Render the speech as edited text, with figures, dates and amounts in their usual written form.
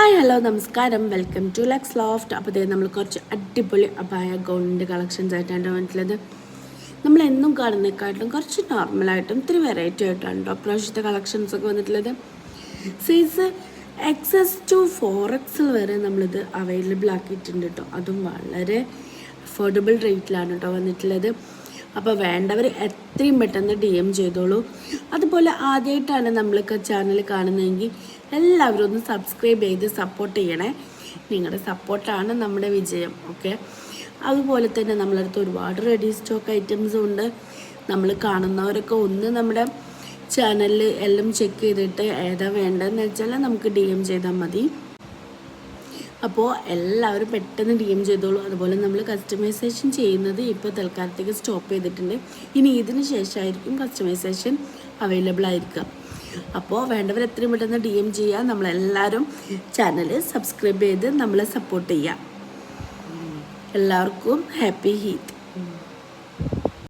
Hi hello നമസ്കാരം, welcome to lux loft. അപ്പോൾ ഇതേ നമ്മൾ കുറച്ച് അടിപൊളി അബായ ഗൗണിൻ്റെ കളക്ഷൻസ് ആയിട്ടാണ് വന്നിട്ടുള്ളത്. നമ്മൾ എന്നും കാണുന്നതിനെക്കാട്ടിലും കുറച്ച് നോർമലായിട്ടും ഇത്തിരി വെറൈറ്റി ആയിട്ടാണ് കേട്ടോ പ്രാവശ്യത്തെ കളക്ഷൻസ് ഒക്കെ വന്നിട്ടുള്ളത്. സൈസ് XS to 4XL വരെ നമ്മളിത് അവൈലബിൾ ആക്കിയിട്ടുണ്ട് കേട്ടോ. അതും വളരെ അഫോർഡബിൾ റേറ്റിലാണ് കേട്ടോ വന്നിട്ടുള്ളത്. അപ്പോൾ വേണ്ടവർ എത്രയും പെട്ടെന്ന് DM ചെയ്തോളൂ. അതുപോലെ ആദ്യമായിട്ടാണ് നമ്മളൊക്കെ ചാനൽ കാണുന്നതെങ്കിൽ എല്ലാവരും ഒന്ന് സബ്സ്ക്രൈബ് ചെയ്ത് സപ്പോർട്ട് ചെയ്യണേ. നിങ്ങളുടെ സപ്പോർട്ടാണ് നമ്മുടെ വിജയം. ഓക്കെ, അതുപോലെ തന്നെ നമ്മളടുത്ത് ഒരുപാട് റെഡി സ്റ്റോക്ക് ഐറ്റംസും ഉണ്ട്. നമ്മൾ കാണുന്നവരൊക്കെ ഒന്ന് നമ്മുടെ ചാനലിൽ എല്ലാം ചെക്ക് ചെയ്തിട്ട് ഏതാ വേണ്ടതെന്ന് വെച്ചാൽ നമുക്ക് DM ചെയ്താൽ മതി. അപ്പോൾ എല്ലാവരും പെട്ടെന്ന് DM ചെയ്തോളൂ. അതുപോലെ നമ്മൾ കസ്റ്റമൈസേഷൻ ചെയ്യുന്നത് ഇപ്പോൾ തൽക്കാലത്തേക്ക് സ്റ്റോപ്പ് ചെയ്തിട്ടുണ്ട്. ഇനി ഇതിന് ശേഷമായിരിക്കും കസ്റ്റമൈസേഷൻ അവൈലബിൾ ആയിരിക്കുക. അപ്പോൾ വേണ്ടവർ എത്രയും പെട്ടെന്ന് DM ചെയ്യുക. നമ്മളെല്ലാവരും ചാനൽ സബ്സ്ക്രൈബ് ചെയ്ത് നമ്മളെ സപ്പോർട്ട് ചെയ്യുക. എല്ലാവർക്കും ഹാപ്പി ഈദ്.